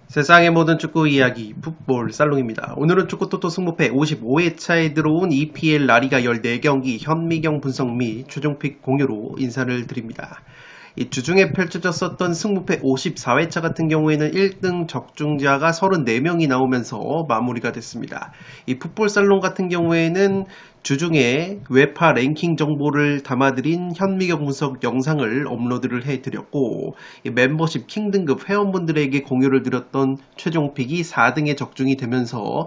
세상의 모든 축구 이야기 풋볼 살롱입니다. 오늘은 축구토토 승무패 55회차에 들어온 EPL 라리가 14경기 현미경 분석 및 최종픽 공유로 인사를 드립니다. 이 주중에 펼쳐졌었던 승무패 54회차 같은 경우에는 1등 적중자가 34명이 나오면서 마무리가 됐습니다. 이 풋볼 살롱 같은 경우에는 주중에 웨파 랭킹 정보를 담아드린 현미경 분석 영상을 업로드를 해드렸고, 이 멤버십 킹 등급 회원분들에게 공유를 드렸던 최종픽이 4등에 적중이 되면서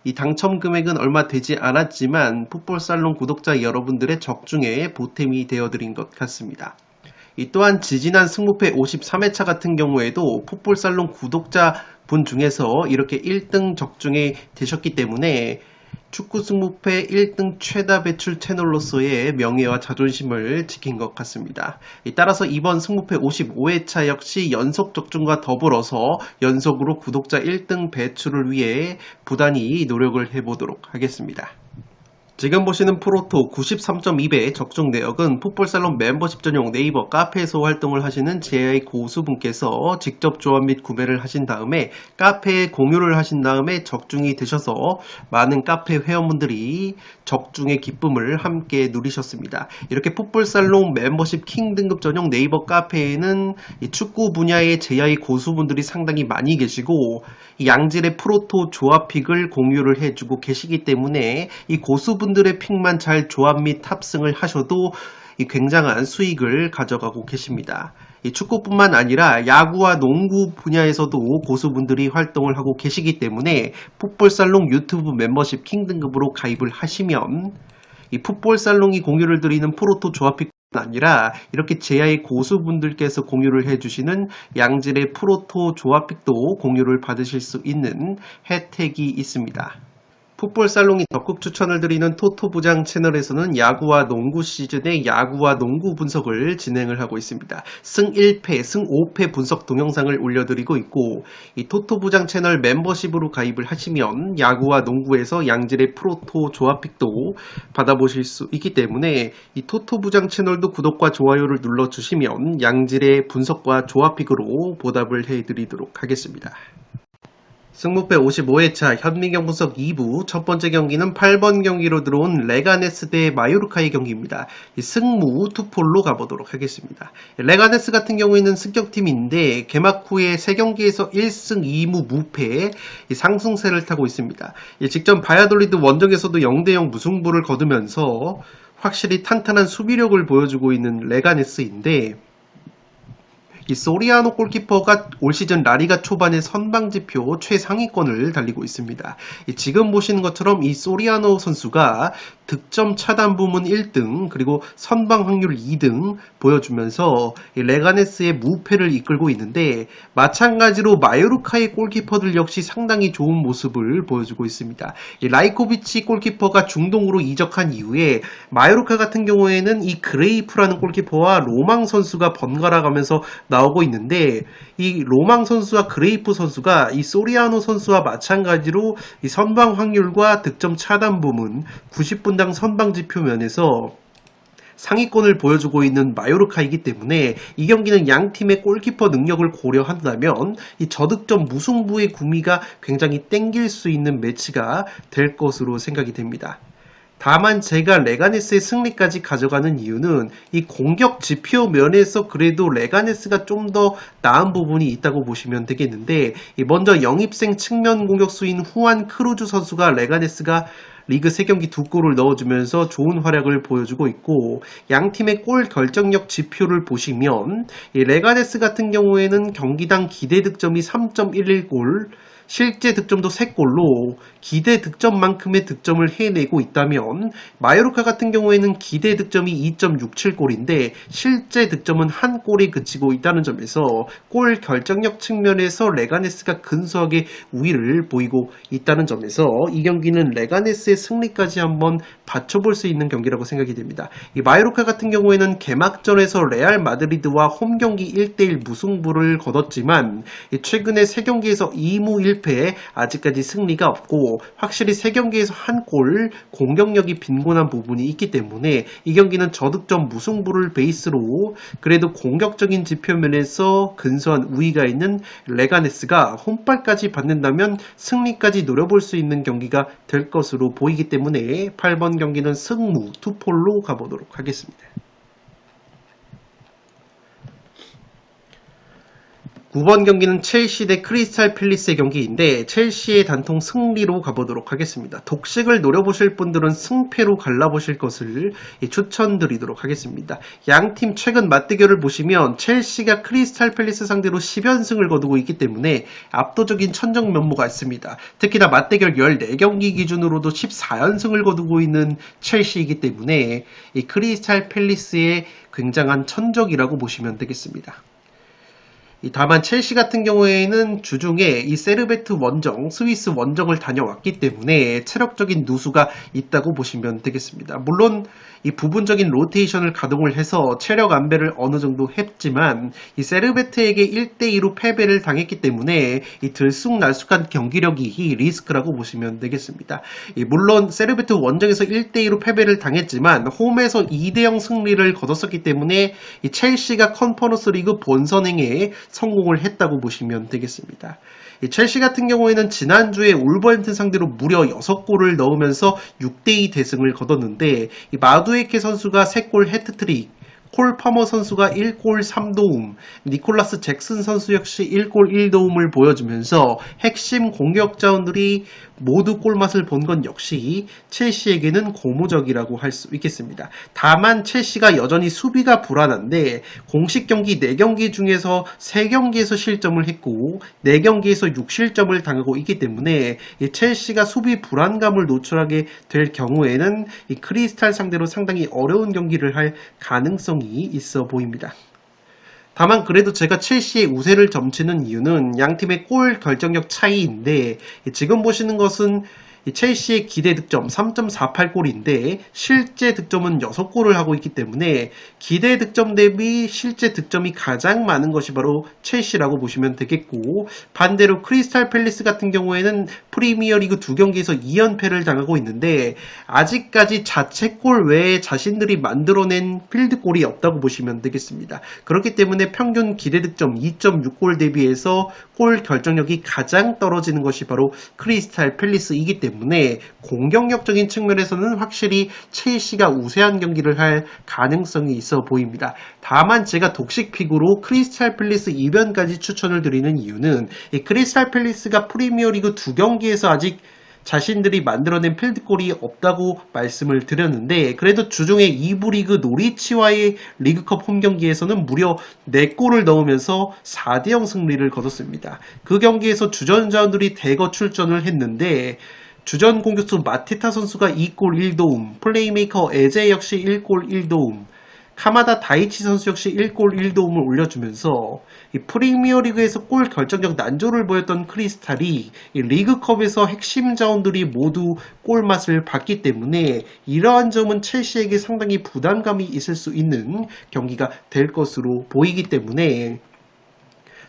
이 당첨 금액은 얼마 되지 않았지만 풋볼살롱 구독자 여러분들의 적중에 보탬이 되어드린 것 같습니다. 이 또한 지지난 승무패 53회차 같은 경우에도 풋볼살롱 구독자 분 중에서 이렇게 1등 적중이 되셨기 때문에 축구 승무패 1등 최다 배출 채널로서의 명예와 자존심을 지킨 것 같습니다. 따라서 이번 승무패 55회차 역시 연속 적중과 더불어서 연속으로 구독자 1등 배출을 위해 부단히 노력을 해보도록 하겠습니다. 지금 보시는 프로토 93.2배 적중 내역은 풋볼살롱 멤버십 전용 네이버 카페에서 활동을 하시는 제아의 고수분께서 직접 조합 및 구매를 하신 다음에 카페에 공유를 하신 다음에 적중이 되셔서 많은 카페 회원분들이 적중의 기쁨을 함께 누리셨습니다. 이렇게 풋볼살롱 멤버십 킹 등급 전용 네이버 카페에는 축구 분야의 제아의 고수분들이 상당히 많이 계시고 양질의 프로토 조합픽을 공유를 해주고 계시기 때문에 이 고수분들의 픽만 잘 조합 및 탑승을 하셔도 이 굉장한 수익을 가져가고 계십니다. 이 축구뿐만 아니라 야구와 농구 분야에서도 고수분들이 활동을 하고 계시기 때문에 풋볼살롱 유튜브 멤버십 킹 등급으로 가입을 하시면 이 풋볼살롱이 공유를 드리는 프로토 조합픽 아니라 이렇게 제아의 고수분들께서 공유를 해주시는 양질의 프로토 조합픽도 공유를 받으실 수 있는 혜택이 있습니다. 풋볼살롱이 적극 추천을 드리는 토토부장 채널에서는 야구와 농구 시즌의 야구와 농구 분석을 진행을 하고 있습니다. 승 1패, 승 5패 분석 동영상을 올려드리고 있고 이 토토부장 채널 멤버십으로 가입을 하시면 야구와 농구에서 양질의 프로토 조합픽도 받아보실 수 있기 때문에 이 토토부장 채널도 구독과 좋아요를 눌러주시면 양질의 분석과 조합픽으로 보답을 해드리도록 하겠습니다. 승무패 55회차 현미경 분석 2부 첫 번째 경기는 8번 경기로 들어온 레가네스 대 마요르카의 경기입니다. 승무 투폴로 가보도록 하겠습니다. 레가네스 같은 경우에는 승격팀인데 개막 후에 3경기에서 1승 2무 무패 상승세를 타고 있습니다. 직전 바야돌리드 원정에서도 0대0 무승부를 거두면서 확실히 탄탄한 수비력을 보여주고 있는 레가네스인데 이 소리아노 골키퍼가 올 시즌 라리가 초반에 선방지표 최상위권을 달리고 있습니다. 지금 보시는 것처럼 이 소리아노 선수가 득점 차단 부문 1등 그리고 선방 확률 2등 보여주면서 이 레가네스의 무패를 이끌고 있는데 마찬가지로 마요르카의 골키퍼들 역시 상당히 좋은 모습을 보여주고 있습니다. 이 라이코비치 골키퍼가 중동으로 이적한 이후에 마요르카 같은 경우에는 이 그레이프라는 골키퍼와 로망 선수가 번갈아 가면서 나오고 있는데 이 로망 선수와 그레이프 선수가 이 소리아노 선수와 마찬가지로 이 선방 확률과 득점 차단 부문 90분당 선방 지표 면에서 상위권을 보여주고 있는 마요르카이기 때문에 이 경기는 양 팀의 골키퍼 능력을 고려한다면 이 저득점 무승부의 구미가 굉장히 땡길 수 있는 매치가 될 것으로 생각이 됩니다. 다만 제가 레가네스의 승리까지 가져가는 이유는 이 공격 지표 면에서 그래도 레가네스가 좀 더 나은 부분이 있다고 보시면 되겠는데 먼저 영입생 측면 공격수인 후안 크루즈 선수가 리그 3경기 2골을 넣어주면서 좋은 활약을 보여주고 있고, 양 팀의 골 결정력 지표를 보시면 이 레가네스 같은 경우에는 경기당 기대 득점이 3.11골, 실제 득점도 3골로 기대 득점만큼의 득점을 해내고 있다면, 마요르카 같은 경우에는 기대 득점이 2.67골인데 실제 득점은 1골에 그치고 있다는 점에서 골 결정력 측면에서 레가네스가 근소하게 우위를 보이고 있다는 점에서 이 경기는 레가네스의 승리까지 한번 받쳐볼 수 있는 경기라고 생각이 됩니다. 이 마요르카 같은 경우에는 개막전에서 레알 마드리드와 홈경기 1대1 무승부를 거뒀지만 최근에 3경기에서 2무 1패에 아직까지 승리가 없고, 확실히 3경기에서 1골 공격력이 빈곤한 부분이 있기 때문에 이 경기는 저득점 무승부를 베이스로 그래도 공격적인 지표면에서 근소한 우위가 있는 레가네스가 홈발까지 받는다면 승리까지 노려볼 수 있는 경기가 될 것으로 보이기 때문에 8번 경기는 승무 투폴로 가보도록 하겠습니다. 9번 경기는 첼시 대 크리스탈 팰리스의 경기인데 첼시의 단통 승리로 가보도록 하겠습니다. 독식을 노려보실 분들은 승패로 갈라보실 것을 추천드리도록 하겠습니다. 양팀 최근 맞대결을 보시면 첼시가 크리스탈 팰리스 상대로 10연승을 거두고 있기 때문에 압도적인 천정 면모가 있습니다. 특히나 맞대결 14경기 기준으로도 14연승을 거두고 있는 첼시이기 때문에 이 크리스탈 팰리스의 굉장한 천적이라고 보시면 되겠습니다. 다만 첼시 같은 경우에는 주중에 이 세르베트 원정, 스위스 원정을 다녀왔기 때문에 체력적인 누수가 있다고 보시면 되겠습니다. 물론 이 부분적인 로테이션을 가동을 해서 체력 안배를 어느 정도 했지만 이 세르베트에게 1대2로 패배를 당했기 때문에 이 들쑥날쑥한 경기력이 리스크라고 보시면 되겠습니다. 물론 세르베트 원정에서 1대2로 패배를 당했지만 홈에서 2대0 승리를 거뒀었기 때문에 이 첼시가 컨퍼런스 리그 본선행에 성공을 했다고 보시면 되겠습니다. 첼시 같은 경우에는 지난주에 울버햄튼 상대로 무려 6골을 넣으면서 6대2 대승을 거뒀는데 이 마두에케 선수가 3골 해트트릭, 콜 파머 선수가 1골 3도움, 니콜라스 잭슨 선수 역시 1골 1도움을 보여주면서 핵심 공격자원들이 모두 골맛을 본 건 역시 첼시에게는 고무적이라고 할 수 있겠습니다. 다만 첼시가 여전히 수비가 불안한데 공식 경기 4경기 중에서 3경기에서 실점을 했고 4경기에서 6실점을 당하고 있기 때문에 이 첼시가 수비 불안감을 노출하게 될 경우에는 이 크리스탈 상대로 상당히 어려운 경기를 할 가능성이 있어 보입니다. 다만 그래도 제가 첼시의 우세를 점치는 이유는 양팀의 골 결정력 차이인데, 지금 보시는 것은 첼시의 기대 득점 3.48골인데 실제 득점은 6골을 하고 있기 때문에 기대 득점 대비 실제 득점이 가장 많은 것이 바로 첼시라고 보시면 되겠고, 반대로 크리스탈 팰리스 같은 경우에는 프리미어리그 2경기에서 2연패를 당하고 있는데 아직까지 자책골 외에 자신들이 만들어낸 필드골이 없다고 보시면 되겠습니다. 그렇기 때문에 평균 기대 득점 2.6골 대비해서 골 결정력이 가장 떨어지는 것이 바로 크리스탈 팰리스이기 때문에 공격력적인 측면에서는 확실히 첼시가 우세한 경기를 할 가능성이 있어 보입니다. 다만 제가 독식 픽으로 크리스탈 팰리스 이변까지 추천을 드리는 이유는 이 크리스탈 팰리스가 프리미어리그 2경기에서 아직 자신들이 만들어낸 필드골이 없다고 말씀을 드렸는데, 그래도 주중에 2부 리그 노리치와의 리그컵 홈경기에서는 무려 4골을 넣으면서 4대0 승리를 거뒀습니다. 그 경기에서 주전자원들이 대거 출전을 했는데 주전 공격수 마테타 선수가 2골 1도움, 플레이메이커 에제 역시 1골 1도움, 카마다 다이치 선수 역시 1골 1도움을 올려주면서 이 프리미어리그에서 골 결정력 난조를 보였던 크리스탈이 이 리그컵에서 핵심 자원들이 모두 골맛을 봤기 때문에 이러한 점은 첼시에게 상당히 부담감이 있을 수 있는 경기가 될 것으로 보이기 때문에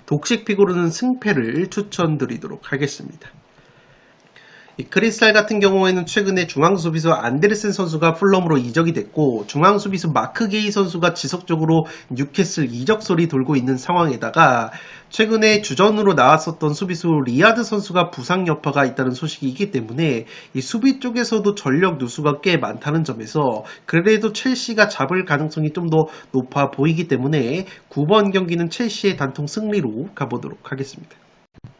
독식픽으로는 승패를 추천드리도록 하겠습니다. 이 크리스탈 같은 경우에는 최근에 중앙수비수 안데르센 선수가 풀럼으로 이적이 됐고, 중앙수비수 마크 게이 선수가 지속적으로 뉴캐슬 이적설이 돌고 있는 상황에다가 최근에 주전으로 나왔었던 수비수 리아드 선수가 부상 여파가 있다는 소식이 있기 때문에 이 수비 쪽에서도 전력 누수가 꽤 많다는 점에서 그래도 첼시가 잡을 가능성이 좀 더 높아 보이기 때문에 9번 경기는 첼시의 단통 승리로 가보도록 하겠습니다.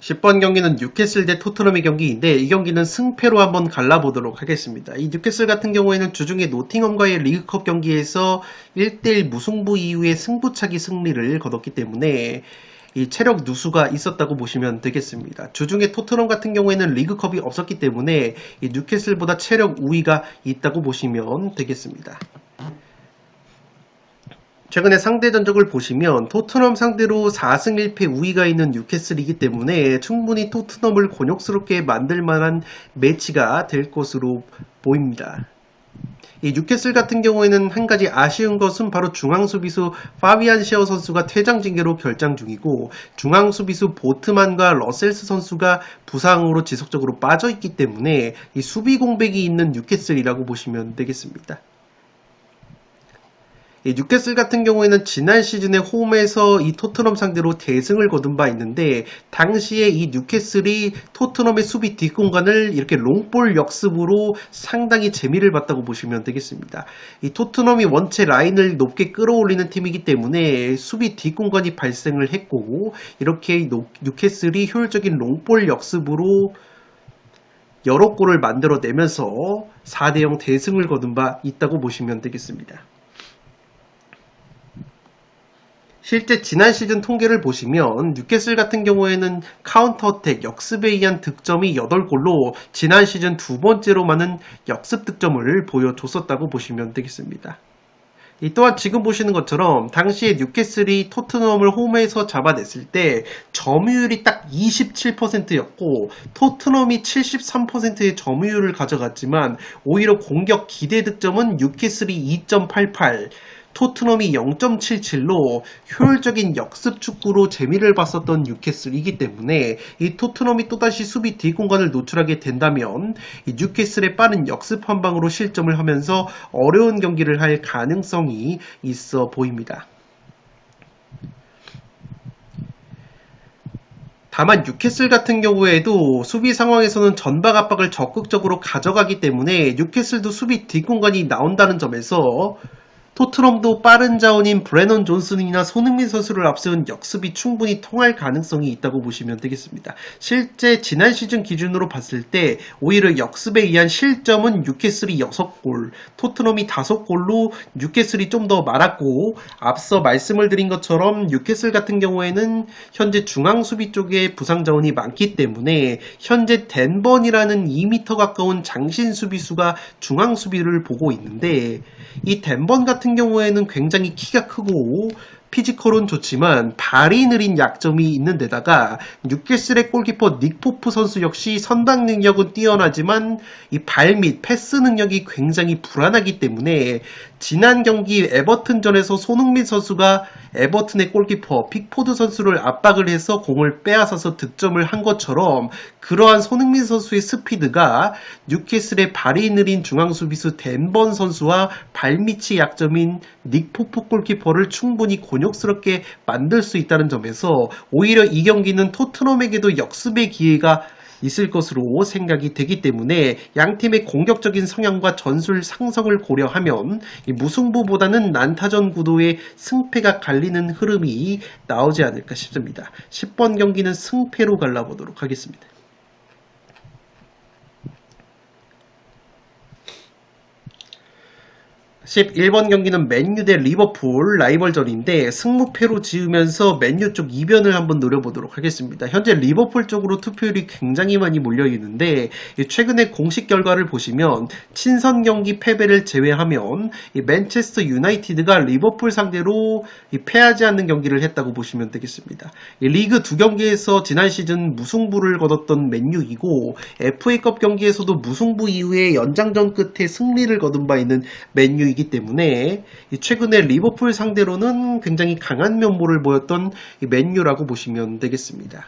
10번 경기는 뉴캐슬 대 토트넘의 경기인데 이 경기는 승패로 한번 갈라보도록 하겠습니다. 이 뉴캐슬 같은 경우에는 주중에 노팅엄과의 리그컵 경기에서 1대1 무승부 이후에 승부차기 승리를 거뒀기 때문에 이 체력 누수가 있었다고 보시면 되겠습니다. 주중에 토트넘 같은 경우에는 리그컵이 없었기 때문에 이 뉴캐슬보다 체력 우위가 있다고 보시면 되겠습니다. 최근에 상대 전적을 보시면 토트넘 상대로 4승 1패 우위가 있는 뉴캐슬이기 때문에 충분히 토트넘을 곤욕스럽게 만들 만한 매치가 될 것으로 보입니다. 이 뉴캐슬 같은 경우에는 한 가지 아쉬운 것은 바로 중앙수비수 파비안 시어 선수가 퇴장 징계로 결장 중이고 중앙수비수 보트만과 러셀스 선수가 부상으로 지속적으로 빠져있기 때문에 이 수비 공백이 있는 뉴캐슬이라고 보시면 되겠습니다. 이 뉴캐슬 같은 경우에는 지난 시즌에 홈에서 이 토트넘 상대로 대승을 거둔 바 있는데 당시에 이 뉴캐슬이 토트넘의 수비 뒷공간을 이렇게 롱볼 역습으로 상당히 재미를 봤다고 보시면 되겠습니다. 이 토트넘이 원체 라인을 높게 끌어올리는 팀이기 때문에 수비 뒷공간이 발생을 했고 이렇게 뉴캐슬이 효율적인 롱볼 역습으로 여러 골을 만들어내면서 4대0 대승을 거둔 바 있다고 보시면 되겠습니다. 실제 지난 시즌 통계를 보시면 뉴캐슬 같은 경우에는 카운터 어택, 역습에 의한 득점이 8골로 지난 시즌 두 번째로 많은 역습 득점을 보여줬었다고 보시면 되겠습니다. 또한 지금 보시는 것처럼 당시에 뉴캐슬이 토트넘을 홈에서 잡아냈을 때 점유율이 딱 27%였고 토트넘이 73%의 점유율을 가져갔지만 오히려 공격 기대 득점은 뉴캐슬이 2.88, 토트넘이 0.77로 효율적인 역습 축구로 재미를 봤었던 뉴캐슬이기 때문에 이 토트넘이 또다시 수비 뒷공간을 노출하게 된다면 이 뉴캐슬의 빠른 역습 한 방으로 실점을 하면서 어려운 경기를 할 가능성이 있어 보입니다. 다만 뉴캐슬 같은 경우에도 수비 상황에서는 전방 압박을 적극적으로 가져가기 때문에 뉴캐슬도 수비 뒷공간이 나온다는 점에서 토트넘도 빠른 자원인 브레넌 존슨이나 손흥민 선수를 앞세운 역습이 충분히 통할 가능성이 있다고 보시면 되겠습니다. 실제 지난 시즌 기준으로 봤을 때 오히려 역습에 의한 실점은 뉴캐슬이 6골, 토트넘이 5골로 뉴캐슬이 좀 더 많았고 앞서 말씀을 드린 것처럼 뉴캐슬 같은 경우에는 현재 중앙 수비 쪽에 부상 자원이 많기 때문에 현재 댄번이라는 2m 가까운 장신 수비수가 중앙 수비를 보고 있는데 이 댄번 같은 경우에는 굉장히 키가 크고 피지컬은 좋지만 발이 느린 약점이 있는 데다가 뉴캐슬의 골키퍼 닉 포프 선수 역시 선방 능력은 뛰어나지만 이 발 및 패스 능력이 굉장히 불안하기 때문에 지난 경기 에버튼전에서 손흥민 선수가 에버튼의 골키퍼 픽포드 선수를 압박을 해서 공을 빼앗아서 득점을 한 것처럼 그러한 손흥민 선수의 스피드가 뉴캐슬의 발이 느린 중앙수비수 댄번 선수와 발밑이 약점인 닉 포프 골키퍼를 충분히 곤욕스럽게 만들 수 있다는 점에서 오히려 이 경기는 토트넘에게도 역습의 기회가 있을 것으로 생각이 되기 때문에 양팀의 공격적인 성향과 전술 상성을 고려하면 이 무승부보다는 난타전 구도의 승패가 갈리는 흐름이 나오지 않을까 싶습니다. 10번 경기는 승패로 갈라보도록 하겠습니다. 11번 경기는 맨유 대 리버풀 라이벌전인데 승무패로 지으면서 맨유 쪽 이변을 한번 노려보도록 하겠습니다. 현재 리버풀 쪽으로 투표율이 굉장히 많이 몰려있는데 최근에 공식 결과를 보시면 친선 경기 패배를 제외하면 맨체스터 유나이티드가 리버풀 상대로 패하지 않는 경기를 했다고 보시면 되겠습니다. 리그 두 경기에서 지난 시즌 무승부를 거뒀던 맨유이고 FA컵 경기에서도 무승부 이후에 연장전 끝에 승리를 거둔 바 있는 맨유이기 때문에 최근에 리버풀 상대로는 굉장히 강한 면모를 보였던 맨유라고 보시면 되겠습니다.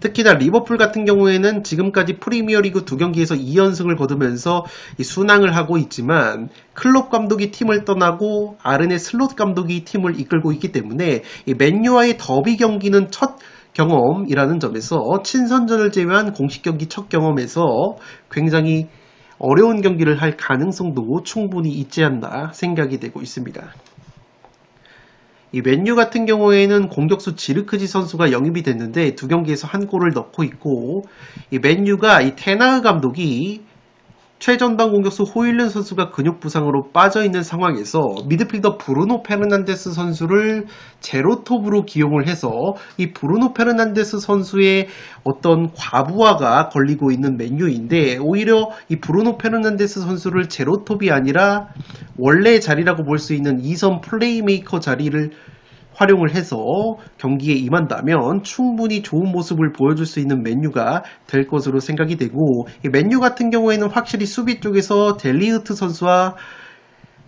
특히나 리버풀 같은 경우에는 지금까지 프리미어리그 두 경기에서 2연승을 거두면서 순항을 하고 있지만 클롭 감독이 팀을 떠나고 아르네 슬롯 감독이 팀을 이끌고 있기 때문에 맨유와의 더비 경기는 첫 경험이라는 점에서 친선전을 제외한 공식 경기 첫 경험에서 굉장히 어려운 경기를 할 가능성도 충분히 있지 않나 생각이 되고 있습니다. 이 맨유 같은 경우에는 공격수 지르크지 선수가 영입이 됐는데 두 경기에서 한 골을 넣고 있고, 이 맨유가 이 테나흐 감독이 최전방 공격수 호일른 선수가 근육 부상으로 빠져있는 상황에서 미드필더 브루노 페르난데스 선수를 제로톱으로 기용을 해서 이 브루노 페르난데스 선수의 어떤 과부하가 걸리고 있는 맨유인데, 오히려 이 브루노 페르난데스 선수를 제로톱이 아니라 원래 자리라고 볼 수 있는 2선 플레이메이커 자리를 활용을 해서 경기에 임한다면 충분히 좋은 모습을 보여줄 수 있는 맨유가 될 것으로 생각이 되고, 이 맨유 같은 경우에는 확실히 수비 쪽에서 델리흐트 선수와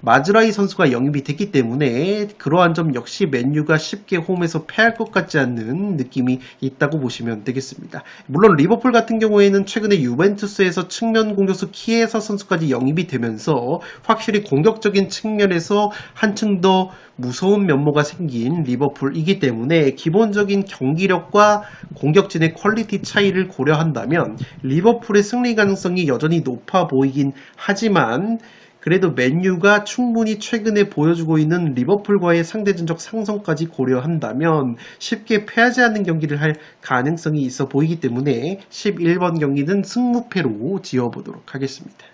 마즈라이 선수가 영입이 됐기 때문에 그러한 점 역시 맨유가 쉽게 홈에서 패할 것 같지 않는 느낌이 있다고 보시면 되겠습니다. 물론 리버풀 같은 경우에는 최근에 유벤투스에서 측면 공격수 키에사 선수까지 영입이 되면서 확실히 공격적인 측면에서 한층 더 무서운 면모가 생긴 리버풀이기 때문에 기본적인 경기력과 공격진의 퀄리티 차이를 고려한다면 리버풀의 승리 가능성이 여전히 높아 보이긴 하지만, 그래도 맨유가 충분히 최근에 보여주고 있는 리버풀과의 상대전적 상성까지 고려한다면 쉽게 패하지 않는 경기를 할 가능성이 있어 보이기 때문에 11번 경기는 승무패로 지어보도록 하겠습니다.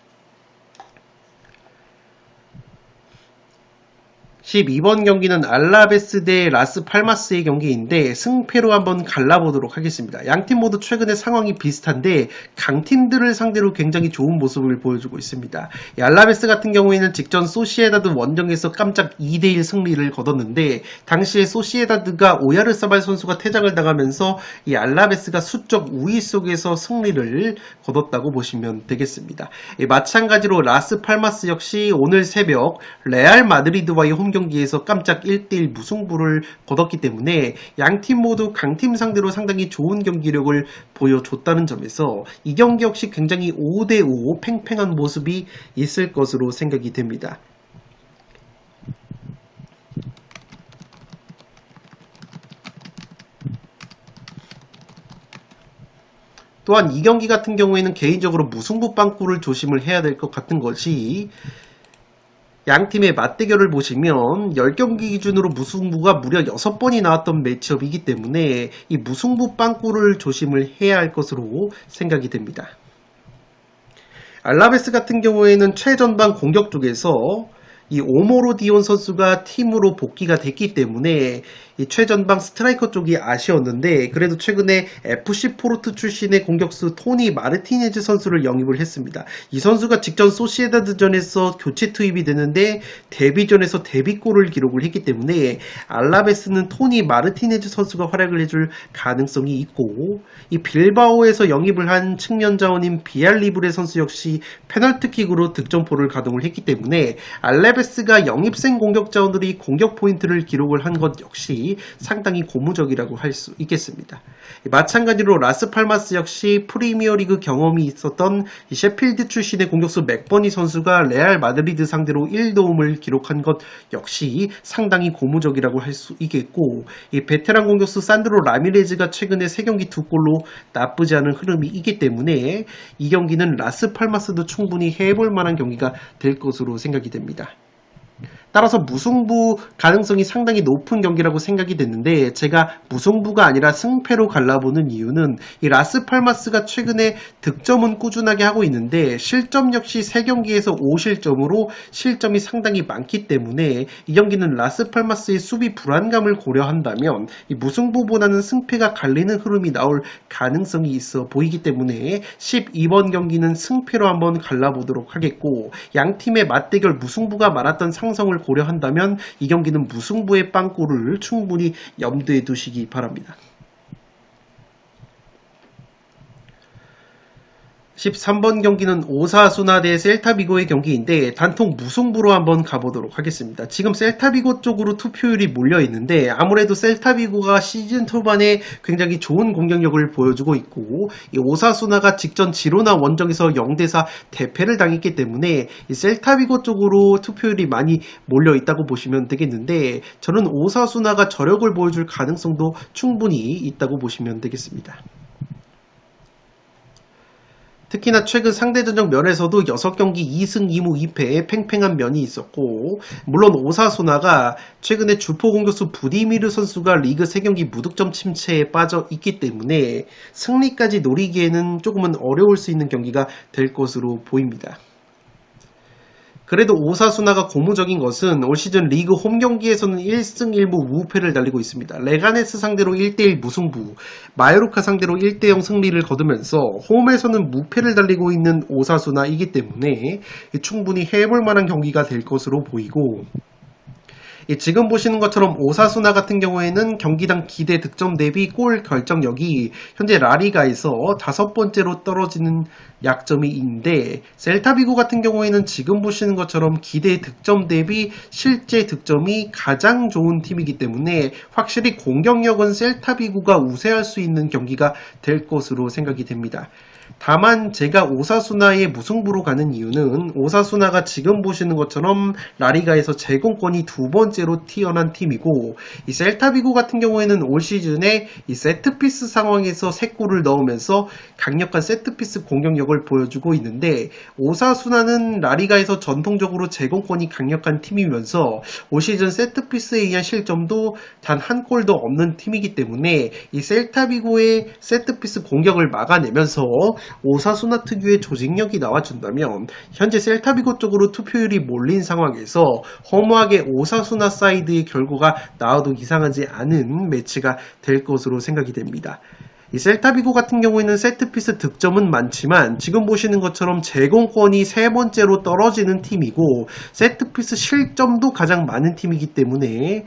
12번 경기는 알라베스 대 라스 팔마스의 경기인데 승패로 한번 갈라보도록 하겠습니다. 양팀 모두 최근에 상황이 비슷한데 강팀들을 상대로 굉장히 좋은 모습을 보여주고 있습니다. 이 알라베스 같은 경우에는 직전 소시에다드 원정에서 깜짝 2대1 승리를 거뒀는데, 당시에 소시에다드가 오야르사발 선수가 퇴장을 당하면서 이 알라베스가 수적 우위 속에서 승리를 거뒀다고 보시면 되겠습니다. 마찬가지로 라스 팔마스 역시 오늘 새벽 레알 마드리드와의 홈 경기에서 깜짝 1대1 무승부를 거뒀기 때문에 양팀 모두 강팀 상대로 상당히 좋은 경기력을 보여줬다는 점에서 이 경기 역시 굉장히 5대5 팽팽한 모습이 있을 것으로 생각이 됩니다. 또한 이 경기 같은 경우에는 개인적으로 무승부 빵꾸를 조심을 해야 될 것 같은 것이, 양팀의 맞대결을 보시면 10경기 기준으로 무승부가 무려 6번이 나왔던 매치업이기 때문에 이 무승부 빵꾸를 조심을 해야 할 것으로 생각이 됩니다. 알라베스 같은 경우에는 최전방 공격 쪽에서 이 오모로 디온 선수가 팀으로 복귀가 됐기 때문에 이 최전방 스트라이커 쪽이 아쉬웠는데, 그래도 최근에 FC 포르투 출신의 공격수 토니 마르티네즈 선수를 영입을 했습니다. 이 선수가 직전 소시에다드전에서 교체 투입이 되는데 데뷔전에서 데뷔골을 기록을 했기 때문에 알라베스는 토니 마르티네즈 선수가 활약을 해줄 가능성이 있고, 이 빌바오에서 영입을 한 측면 자원인 비알리브레 선수 역시 페널티킥으로 득점포를 가동을 했기 때문에 알라베스가 영입생 공격 자원들이 공격 포인트를 기록을 한 것 역시 상당히 고무적이라고 할 수 있겠습니다. 마찬가지로 라스 팔마스 역시 프리미어리그 경험이 있었던 셰필드 출신의 공격수 맥버니 선수가 레알 마드리드 상대로 1도움을 기록한 것 역시 상당히 고무적이라고 할 수 있겠고, 이 베테랑 공격수 산드로 라미레즈가 최근에 3경기 2골로 나쁘지 않은 흐름이 있기 때문에 이 경기는 라스 팔마스도 충분히 해볼 만한 경기가 될 것으로 생각이 됩니다. 따라서 무승부 가능성이 상당히 높은 경기라고 생각이 됐는데, 제가 무승부가 아니라 승패로 갈라보는 이유는 이 라스 팔마스가 최근에 득점은 꾸준하게 하고 있는데 실점 역시 3경기에서 5실점으로 실점이 상당히 많기 때문에 이 경기는 라스 팔마스의 수비 불안감을 고려한다면 이 무승부보다는 승패가 갈리는 흐름이 나올 가능성이 있어 보이기 때문에 12번 경기는 승패로 한번 갈라보도록 하겠고, 양팀의 맞대결 무승부가 많았던 상성을 고려한다면 이 경기는 무승부의 빵꾸를 충분히 염두에 두시기 바랍니다. 13번 경기는 오사수나 대 셀타비고의 경기인데 단통 무승부로 한번 가보도록 하겠습니다. 지금 셀타비고 쪽으로 투표율이 몰려있는데 아무래도 셀타비고가 시즌 초반에 굉장히 좋은 공격력을 보여주고 있고, 이 오사수나가 직전 지로나 원정에서 0대4 대패를 당했기 때문에 이 셀타비고 쪽으로 투표율이 많이 몰려있다고 보시면 되겠는데, 저는 오사수나가 저력을 보여줄 가능성도 충분히 있다고 보시면 되겠습니다. 특히나 최근 상대전적 면에서도 6경기 2승 2무 2패의 팽팽한 면이 있었고, 물론 오사수나가 최근에 주포 공격수 부디미르 선수가 리그 3경기 무득점 침체에 빠져 있기 때문에 승리까지 노리기에는 조금은 어려울 수 있는 경기가 될 것으로 보입니다. 그래도 오사수나가 고무적인 것은 올 시즌 리그 홈 경기에서는 1승 1무 무패를 달리고 있습니다. 레가네스 상대로 1대1 무승부, 마요르카 상대로 1대0 승리를 거두면서 홈에서는 무패를 달리고 있는 오사수나이기 때문에 충분히 해볼 만한 경기가 될 것으로 보이고, 지금 보시는 것처럼 오사수나 같은 경우에는 경기당 기대 득점 대비 골 결정력이 현재 라리가에서 5번째로 떨어지는 약점이 있는데, 셀타비고 같은 경우에는 지금 보시는 것처럼 기대 득점 대비 실제 득점이 가장 좋은 팀이기 때문에 확실히 공격력은 셀타비고가 우세할 수 있는 경기가 될 것으로 생각이 됩니다. 다만 제가 오사수나의 무승부로 가는 이유는 오사수나가 지금 보시는 것처럼 라리가에서 제공권이 2번째로 튀어난 팀이고, 이 셀타비고 같은 경우에는 올 시즌에 이 세트피스 상황에서 3골을 넣으면서 강력한 세트피스 공격력을 보여주고 있는데, 오사수나는 라리가에서 전통적으로 제공권이 강력한 팀이면서 올 시즌 세트피스에 의한 실점도 단 한 골도 없는 팀이기 때문에 이 셀타비고의 세트피스 공격을 막아내면서 오사수나 특유의 조직력이 나와준다면, 현재 셀타비고 쪽으로 투표율이 몰린 상황에서 허무하게 오사수나 사이드의 결과가 나와도 이상하지 않은 매치가 될 것으로 생각이 됩니다. 이 셀타비고 같은 경우에는 세트피스 득점은 많지만 지금 보시는 것처럼 제공권이 3번째로 떨어지는 팀이고, 세트피스 실점도 가장 많은 팀이기 때문에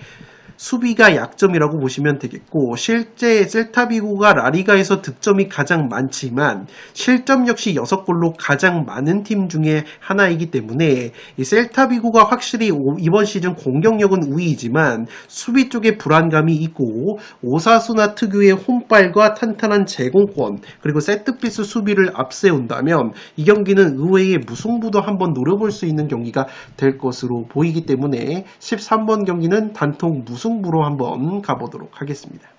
수비가 약점이라고 보시면 되겠고, 실제 셀타비고가 라리가에서 득점이 가장 많지만 실점 역시 6골로 가장 많은 팀 중에 하나이기 때문에 이 셀타비고가 확실히 이번 시즌 공격력은 우위이지만 수비 쪽에 불안감이 있고, 오사수나 특유의 홈발과 탄탄한 제공권 그리고 세트피스 수비를 앞세운다면 이 경기는 의외의 무승부도 한번 노려볼 수 있는 경기가 될 것으로 보이기 때문에 13번 경기는 단통 무승부로 한번 가보도록 하겠습니다.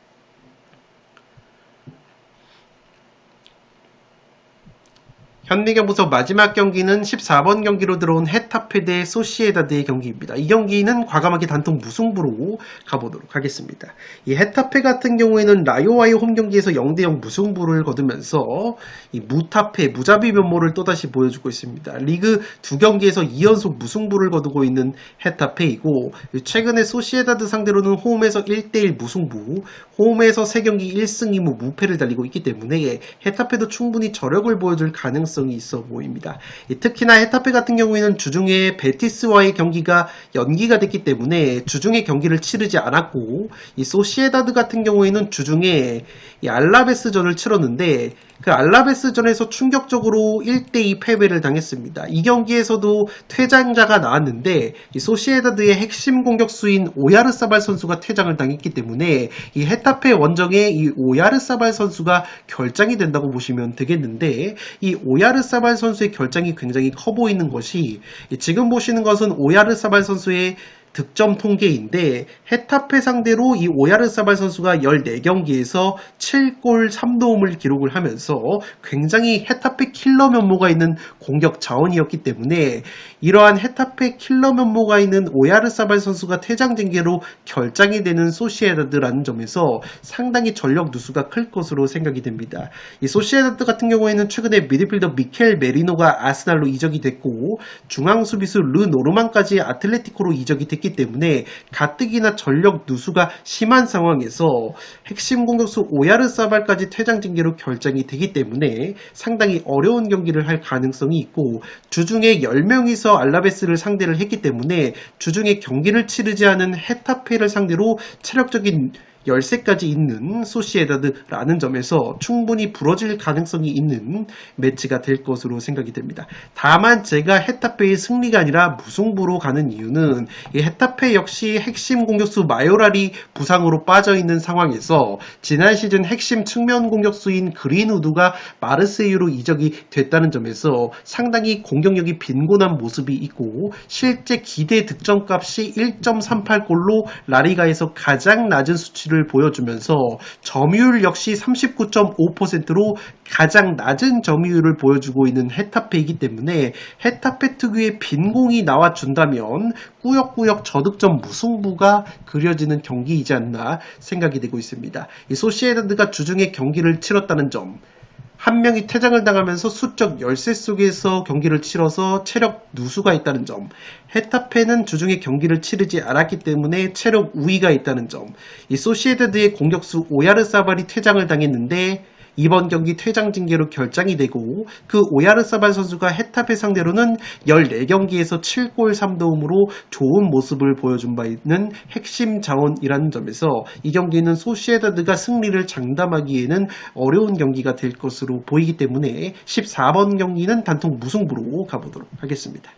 현미경부서 마지막 경기는 14번 경기로 들어온 헤타페 대 소시에다드의 경기입니다. 이 경기는 과감하게 단통 무승부로 가보도록 하겠습니다. 이 헤타페 같은 경우에는 라요와의 홈 경기에서 0대0 무승부를 거두면서 이 무타페, 무자비 면모를 또다시 보여주고 있습니다. 리그 2경기에서 2연속 무승부를 거두고 있는 헤타페이고, 최근에 소시에다드 상대로는 홈에서 1대1 무승부, 홈에서 3경기 1승 2무 무패를 달리고 있기 때문에 헤타페도 충분히 저력을 보여줄 가능성이 있어 보입니다. 특히나 헤타페 같은 경우에는 주중에 베티스와의 경기가 연기가 됐기 때문에 주중에 경기를 치르지 않았고, 이 소시에다드 같은 경우에는 주중에 이 알라베스전을 치렀는데 그 알라베스전에서 충격적으로 1대2 패배를 당했습니다. 이 경기에서도 퇴장자가 나왔는데 이 소시에다드의 핵심 공격수인 오야르사발 선수가 퇴장을 당했기 때문에 이 헤타페 원정에 이 오야르사발 선수가 결장이 된다고 보시면 되겠는데, 이 오야르사발 선수의 결장이 굉장히 커 보이는 것이, 지금 보시는 것은 오야르사발 선수의 득점 통계인데, 헤타페 상대로 이 오야르사발 선수가 14경기에서 7골 3도움을 기록을 하면서 굉장히 헤타페 킬러 면모가 있는 공격 자원이었기 때문에, 이러한 헤타페 킬러 면모가 있는 오야르사발 선수가 퇴장 징계로 결장이 되는 소시에다드라는 점에서 상당히 전력 누수가 클 것으로 생각이 됩니다. 이 소시에다드 같은 경우에는 최근에 미드필더 미켈 메리노가 아스날로 이적이 됐고, 중앙 수비수 르 노르만까지 아틀레티코로 이적이 됐기 때문에 가뜩이나 전력 누수가 심한 상황에서 핵심 공격수 오야르사발까지 퇴장 징계로 결장이 되기 때문에 상당히 어려운 경기를 할 가능성이 있고, 주중에 10명이서 알라베스를 상대를 했기 때문에 주중에 경기를 치르지 않은 헤타페를 상대로 체력적인 열세까지 있는 소시에다드라는 점에서 충분히 부러질 가능성이 있는 매치가 될 것으로 생각이 됩니다. 다만 제가 헤타페의 승리가 아니라 무승부로 가는 이유는, 이 헤타페 역시 핵심 공격수 마요랄이 부상으로 빠져있는 상황에서 지난 시즌 핵심 측면 공격수인 그린우드가 마르세유로 이적이 됐다는 점에서 상당히 공격력이 빈곤한 모습이 있고, 실제 기대 득점값이 1.38골로 라리가에서 가장 낮은 수치를 모습을 보여주면서 점유율 역시 39.5%로 가장 낮은 점유율을 보여주고 있는 헤타페이기 때문에 헤타페 특유의 빈공이 나와준다면 꾸역꾸역 저득점 무승부가 그려지는 경기이지 않나 생각이 되고 있습니다. 이 소시에다드가 주중에 경기를 치렀다는 점, 한 명이 퇴장을 당하면서 수적 열세 속에서 경기를 치러서 체력 누수가 있다는 점, 헤타페는 주중에 경기를 치르지 않았기 때문에 체력 우위가 있다는 점, 이 소시에다드의 공격수 오야르사발이 퇴장을 당했는데 이번 경기 퇴장 징계로 결장이 되고 그 오야르사발 선수가 헤타페 상대로는 14경기에서 7골 3도움으로 좋은 모습을 보여준 바 있는 핵심 자원이라는 점에서 이 경기는 소시에다드가 승리를 장담하기에는 어려운 경기가 될 것으로 보이기 때문에 14번 경기는 단통 무승부로 가보도록 하겠습니다.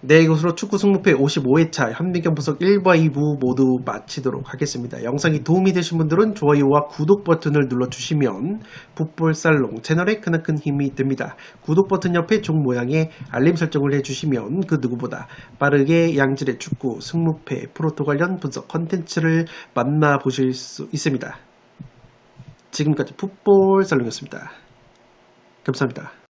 네, 이것으로 축구 승무패 55회차 현미경 분석 1과 2부 모두 마치도록 하겠습니다. 영상이 도움이 되신 분들은 좋아요와 구독 버튼을 눌러주시면 풋볼살롱 채널에 크나큰 힘이 됩니다. 구독 버튼 옆에 종 모양의 알림 설정을 해주시면 그 누구보다 빠르게 양질의 축구 승무패 프로토 관련 분석 컨텐츠를 만나보실 수 있습니다. 지금까지 풋볼살롱이었습니다. 감사합니다.